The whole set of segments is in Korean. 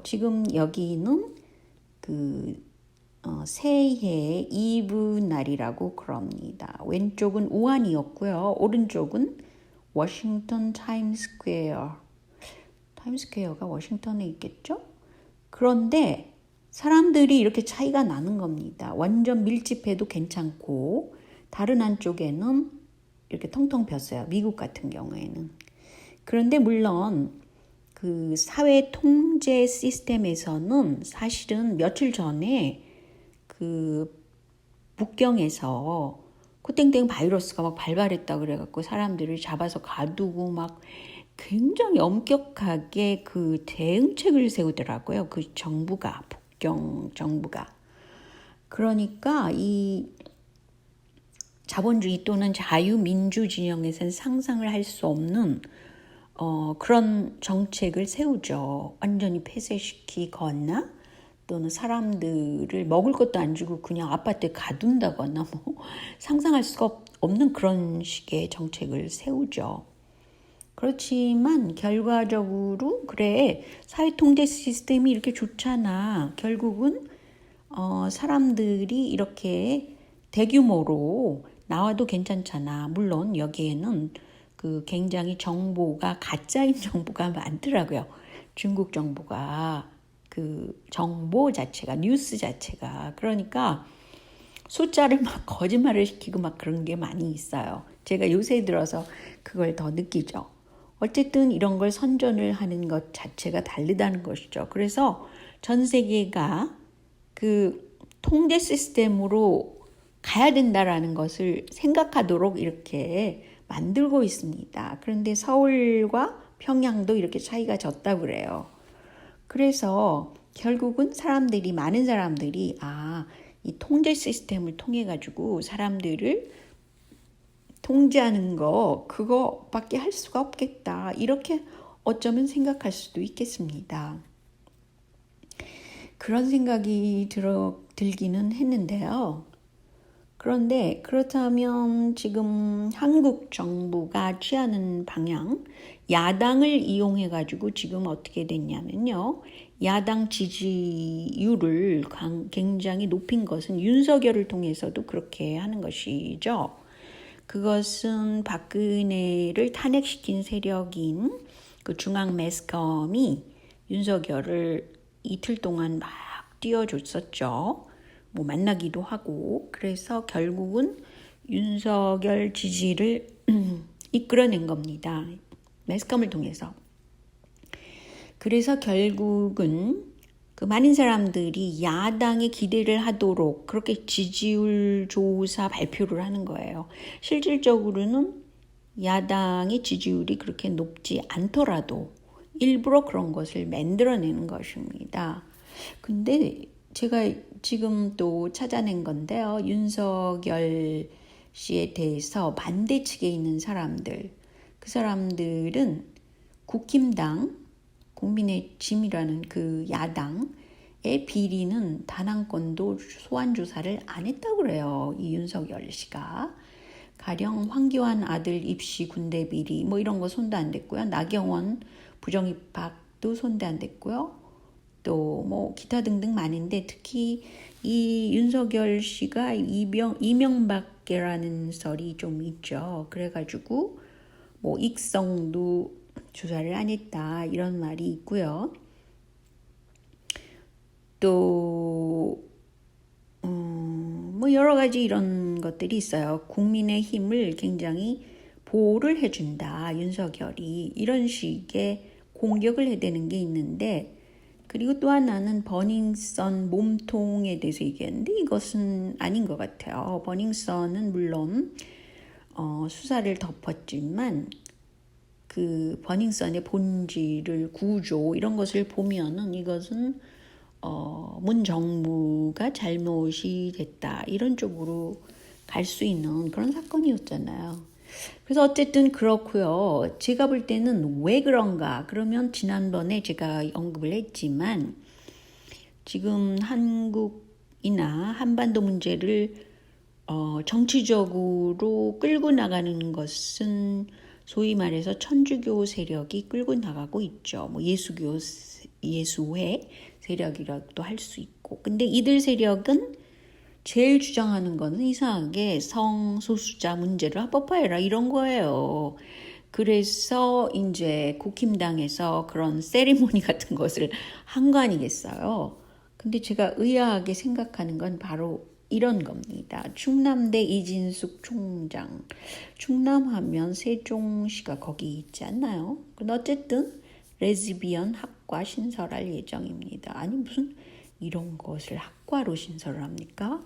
지금 여기는 새해 이브 날이라고 그럽니다. 왼쪽은 우한이었고요. 오른쪽은 워싱턴 타임스퀘어. 타임스퀘어가 워싱턴에 있겠죠? 그런데 사람들이 이렇게 차이가 나는 겁니다. 완전 밀집해도 괜찮고 다른 한쪽에는 이렇게 텅텅 폈어요. 미국 같은 경우에는. 그런데 물론 그 사회 통제 시스템에서는 사실은 며칠 전에 그 북경에서 코땡땡 바이러스가 막 발발했다 그래갖고 사람들을 잡아서 가두고 막 굉장히 엄격하게 그 대응책을 세우더라고요. 그 정부가, 북경 정부가. 그러니까 이 자본주의 또는 자유민주 진영에서는 상상을 할 수 없는 그런 정책을 세우죠. 완전히 폐쇄시키거나 또는 사람들을 먹을 것도 안 주고 그냥 아파트에 가둔다거나 뭐 상상할 수가 없는 그런 식의 정책을 세우죠. 그렇지만 결과적으로 그래 사회통제 시스템이 이렇게 좋잖아. 결국은 사람들이 이렇게 대규모로 나와도 괜찮잖아. 물론 여기에는 그 굉장히 정보가 가짜인 정보가 많더라고요. 중국 정보가 그 정보 자체가 뉴스 자체가 그러니까 숫자를 막 거짓말을 시키고 막 그런 게 많이 있어요. 제가 요새 들어서 그걸 더 느끼죠. 어쨌든 이런 걸 선전을 하는 것 자체가 다르다는 것이죠. 그래서 전 세계가 그 통제 시스템으로 가야 된다라는 것을 생각하도록 이렇게 만들고 있습니다. 그런데 서울과 평양도 이렇게 차이가 졌다고 그래요. 그래서 결국은 많은 사람들이 이 통제 시스템을 통해 가지고 사람들을 통제하는 거 그거밖에 할 수가 없겠다. 이렇게 어쩌면 생각할 수도 있겠습니다. 그런 생각이 들기는 했는데요. 그런데 그렇다면 지금 한국 정부가 취하는 방향, 야당을 이용해 가지고 지금 어떻게 됐냐면요. 야당 지지율을 굉장히 높인 것은 윤석열을 통해서도 그렇게 하는 것이죠. 그것은 박근혜를 탄핵시킨 세력인 그 중앙 매스컴이 윤석열을 이틀 동안 막 띄워줬었죠. 뭐 만나기도 하고 그래서 결국은 윤석열 지지를 이끌어낸 겁니다. 매스컴을 통해서. 그래서 결국은 그 많은 사람들이 야당에 기대를 하도록 그렇게 지지율 조사 발표를 하는 거예요. 실질적으로는 야당의 지지율이 그렇게 높지 않더라도 일부러 그런 것을 만들어내는 것입니다. 근데 제가 지금 또 찾아낸 건데요. 윤석열 씨에 대해서 반대 측에 있는 사람들, 그 사람들은 국힘당, 국민의힘이라는 그 야당의 비리는 단 한 건도 소환 조사를 안 했다고 그래요. 이 윤석열 씨가. 가령 황교안 아들 입시 군대 비리 뭐 이런 거 손도 안 댔고요. 나경원 부정입학도 손도 안 댔고요. 또 뭐 기타 등등 많은데 특히 이 윤석열 씨가 이명박계라는 설이 좀 있죠. 그래가지고 뭐 익성도 조사를 안 했다 이런 말이 있고요. 또 뭐 여러 가지 이런 것들이 있어요. 국민의힘을 굉장히 보호를 해준다 윤석열이 이런 식의 공격을 해대는 게 있는데 그리고 또 하나는 버닝썬 몸통에 대해서 얘기했는데 이것은 아닌 것 같아요. 버닝썬은 물론 수사를 덮었지만 그 버닝썬의 본질을 구조 이런 것을 보면은 이것은 문 정부가 잘못이 됐다 이런 쪽으로 갈 수 있는 그런 사건이었잖아요. 그래서 어쨌든 그렇고요. 제가 볼 때는 왜 그런가? 그러면 지난번에 제가 언급을 했지만 지금 한국이나 한반도 문제를 정치적으로 끌고 나가는 것은 소위 말해서 천주교 세력이 끌고 나가고 있죠. 뭐 예수교 예수회 세력이라고도 할 수 있고. 근데 이들 세력은 제일 주장하는 거는 이상하게 성소수자 문제를 합법화해라 이런 거예요. 그래서 이제 국힘당에서 그런 세리머니 같은 것을 한 거 아니겠어요. 근데 제가 의아하게 생각하는 건 바로 이런 겁니다. 충남대 이진숙 총장. 충남하면 세종시가 거기 있지 않나요? 근데 어쨌든 레즈비언 학과 신설할 예정입니다. 아니 무슨 이런 것을 학과로 신설을 합니까?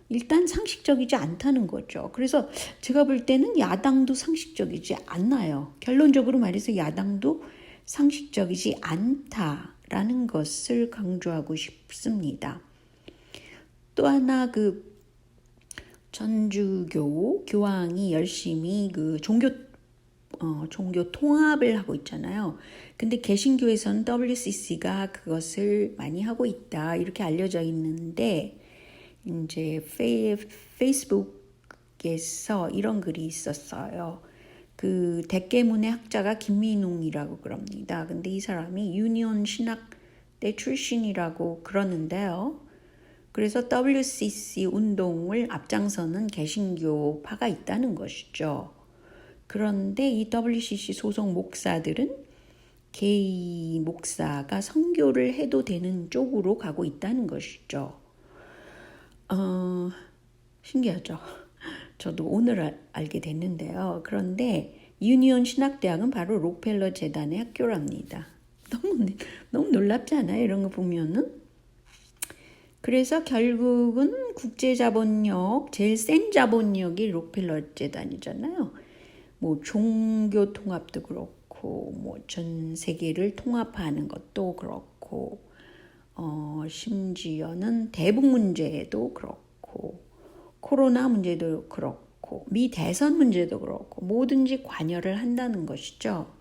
일단 상식적이지 않다는 거죠. 그래서 제가 볼 때는 야당도 상식적이지 않나요. 결론적으로 말해서 야당도 상식적이지 않다라는 것을 강조하고 싶습니다. 또 하나 전주교 교황이 열심히 종교 통합을 하고 있잖아요. 근데 개신교에서는 WCC가 그것을 많이 하고 있다 이렇게 알려져 있는데 이제 페이스북에서 이런 글이 있었어요. 대깨문의 학자가 김민웅이라고 그럽니다. 근데 이 사람이 유니온 신학대 출신이라고 그러는데요. 그래서 WCC 운동을 앞장서는 개신교파가 있다는 것이죠. 그런데 이 WCC 소속 목사들은 게이 목사가 선교를 해도 되는 쪽으로 가고 있다는 것이죠. 신기하죠. 저도 오늘 알게 됐는데요. 그런데 유니온 신학대학은 바로 록펠러 재단의 학교랍니다. 너무 놀랍지 않아요? 이런 거 보면은. 그래서 결국은 국제자본력, 제일 센 자본력이 록펠러 재단이잖아요. 뭐 종교 통합도 그렇고, 뭐 전 세계를 통합하는 것도 그렇고, 심지어는 대북 문제도 그렇고, 코로나 문제도 그렇고, 미 대선 문제도 그렇고, 뭐든지 관여를 한다는 것이죠.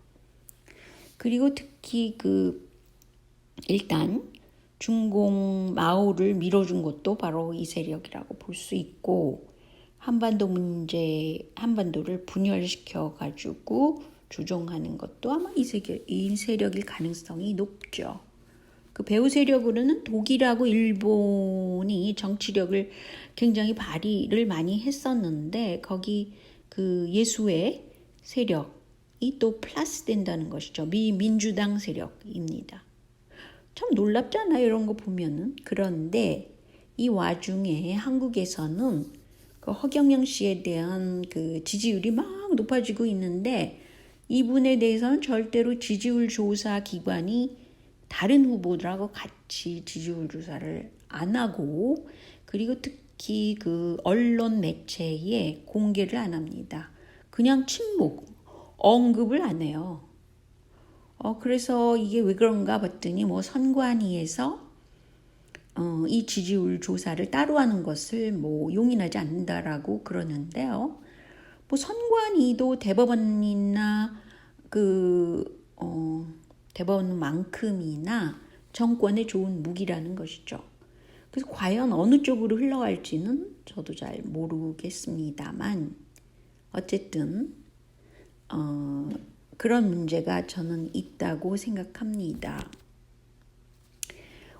그리고 특히 일단 중공 마오를 밀어준 것도 바로 이 세력이라고 볼 수 있고, 한반도를 분열시켜가지고 조종하는 것도 아마 이 세력일 가능성이 높죠. 배후 세력으로는 독일하고 일본이 정치력을 굉장히 발휘를 많이 했었는데 거기 예수의 세력이 또 플러스 된다는 것이죠. 민주당 세력입니다. 참 놀랍잖아요. 이런 거 보면은. 그런데 이 와중에 한국에서는 허경영 씨에 대한 지지율이 막 높아지고 있는데 이분에 대해서는 절대로 지지율 조사 기관이 다른 후보들하고 같이 지지율 조사를 안 하고 그리고 특히 언론 매체에 공개를 안 합니다. 그냥 침묵, 언급을 안 해요. 그래서 이게 왜 그런가 봤더니 선관위에서 이 지지율 조사를 따로 하는 것을 용인하지 않는다라고 그러는데요. 선관위도 대법원이나 대법원만큼이나 정권에 좋은 무기라는 것이죠. 그래서 과연 어느 쪽으로 흘러갈지는 저도 잘 모르겠습니다만 어쨌든 그런 문제가 저는 있다고 생각합니다.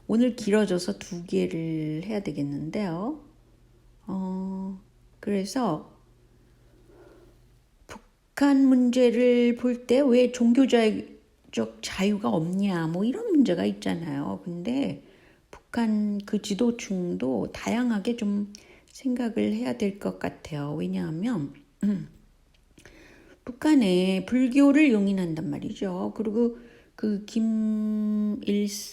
오늘 길어져서 2개를 해야 되겠는데요. 그래서 북한 문제를 볼 때 왜 종교적 자유가 없냐 이런 문제가 있잖아요. 근데 북한 지도층도 다양하게 좀 생각을 해야 될 것 같아요. 왜냐하면 북한에 불교를 용인한단 말이죠. 그리고 김일성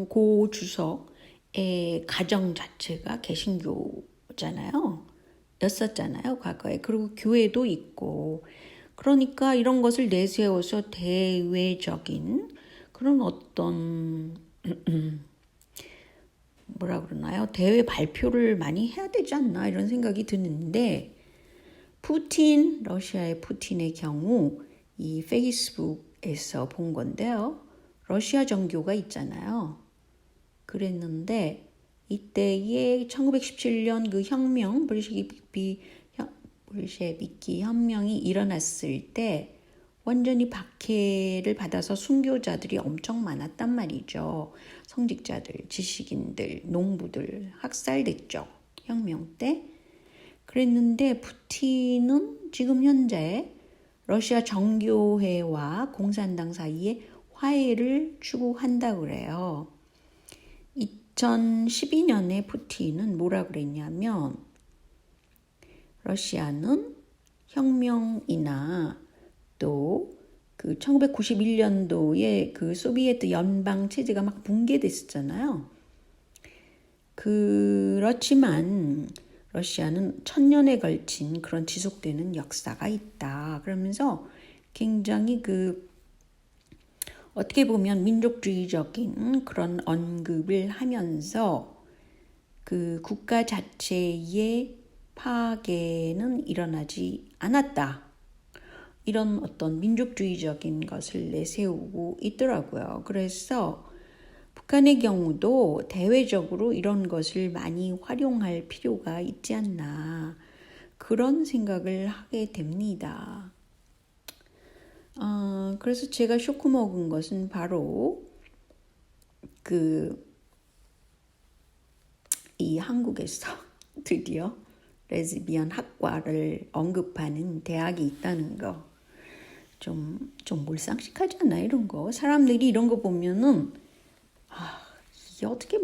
고 주석의 가정 자체가 개신교잖아요. 였었잖아요, 과거에. 그리고 교회도 있고. 그러니까 이런 것을 내세워서 대외적인 그런 어떤 대외 발표를 많이 해야 되지 않나 이런 생각이 드는데 러시아의 푸틴의 경우 이 페이스북에서 본 건데요. 러시아 정교가 있잖아요. 그랬는데 이때에 1917년 bol셰비키 혁명이 일어났을 때 완전히 박해를 받아서 순교자들이 엄청 많았단 말이죠. 성직자들, 지식인들, 농부들 학살됐죠. 혁명 때. 그랬는데 푸틴은 지금 현재 러시아 정교회와 공산당 사이에 화해를 추구한다고 그래요. 2012년에 푸틴은 뭐라 그랬냐면 러시아는 혁명이나 또 그 1991년도에 그 소비에트 연방 체제가 막 붕괴됐었잖아요. 그렇지만 러시아는 1000년에 걸친 그런 지속되는 역사가 있다. 그러면서 굉장히 어떻게 보면 민족주의적인 그런 언급을 하면서 그 국가 자체의 파괴는 일어나지 않았다. 이런 어떤 민족주의적인 것을 내세우고 있더라고요. 그래서 북한의 경우도 대외적으로 이런 것을 많이 활용할 필요가 있지 않나 그런 생각을 하게 됩니다. 그래서 제가 쇼크 먹은 것은 바로 이 한국에서 드디어 레즈비언 학과를 언급하는 대학이 있다는 거. 좀 몰상식하지 않나 이런 거. 사람들이 이런 거 보면은 이게 어떻게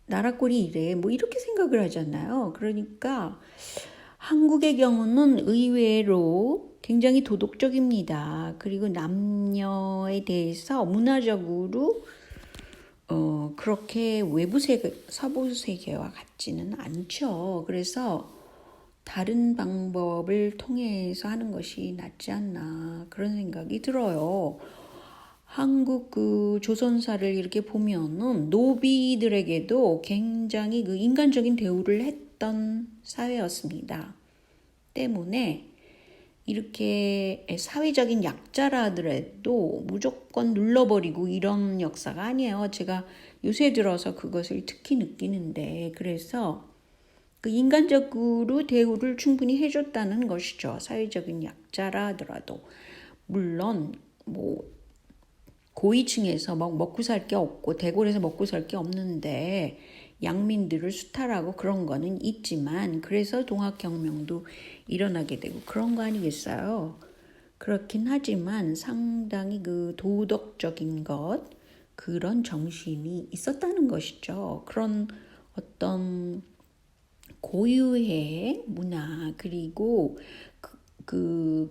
나라꼴이 이래 뭐 이렇게 생각을 하잖아요. 그러니까 한국의 경우는 의외로 굉장히 도덕적입니다. 그리고 남녀에 대해서 문화적으로 그렇게 외부 세계, 서부 세계와 같지는 않죠. 그래서 다른 방법을 통해서 하는 것이 낫지 않나 그런 생각이 들어요. 한국 조선사를 이렇게 보면은 노비들에게도 굉장히 인간적인 대우를 했던 사회였습니다. 때문에 이렇게 사회적인 약자라 하더라도 무조건 눌러버리고 이런 역사가 아니에요. 제가 요새 들어서 그것을 특히 느끼는데 그래서 인간적으로 대우를 충분히 해줬다는 것이죠. 사회적인 약자라 하더라도. 물론 고위층에서 먹고 살 게 없고 대궐에서 먹고 살 게 없는데 양민들을 수탈하고 그런 거는 있지만 그래서 동학혁명도 일어나게 되고 그런 거 아니겠어요? 그렇긴 하지만 상당히 도덕적인 것 그런 정신이 있었다는 것이죠. 그런 어떤 고유의 문화 그리고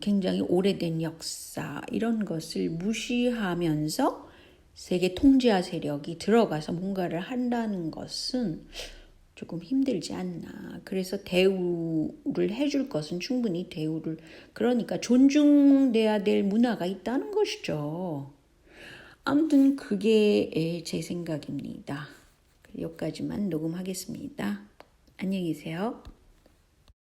굉장히 오래된 역사 이런 것을 무시하면서 세계 통제화 세력이 들어가서 뭔가를 한다는 것은 조금 힘들지 않나. 그래서 대우를 해줄 것은 충분히 대우를 그러니까 존중돼야 될 문화가 있다는 것이죠. 아무튼 그게 제 생각입니다. 여기까지만 녹음하겠습니다. 안녕히 계세요.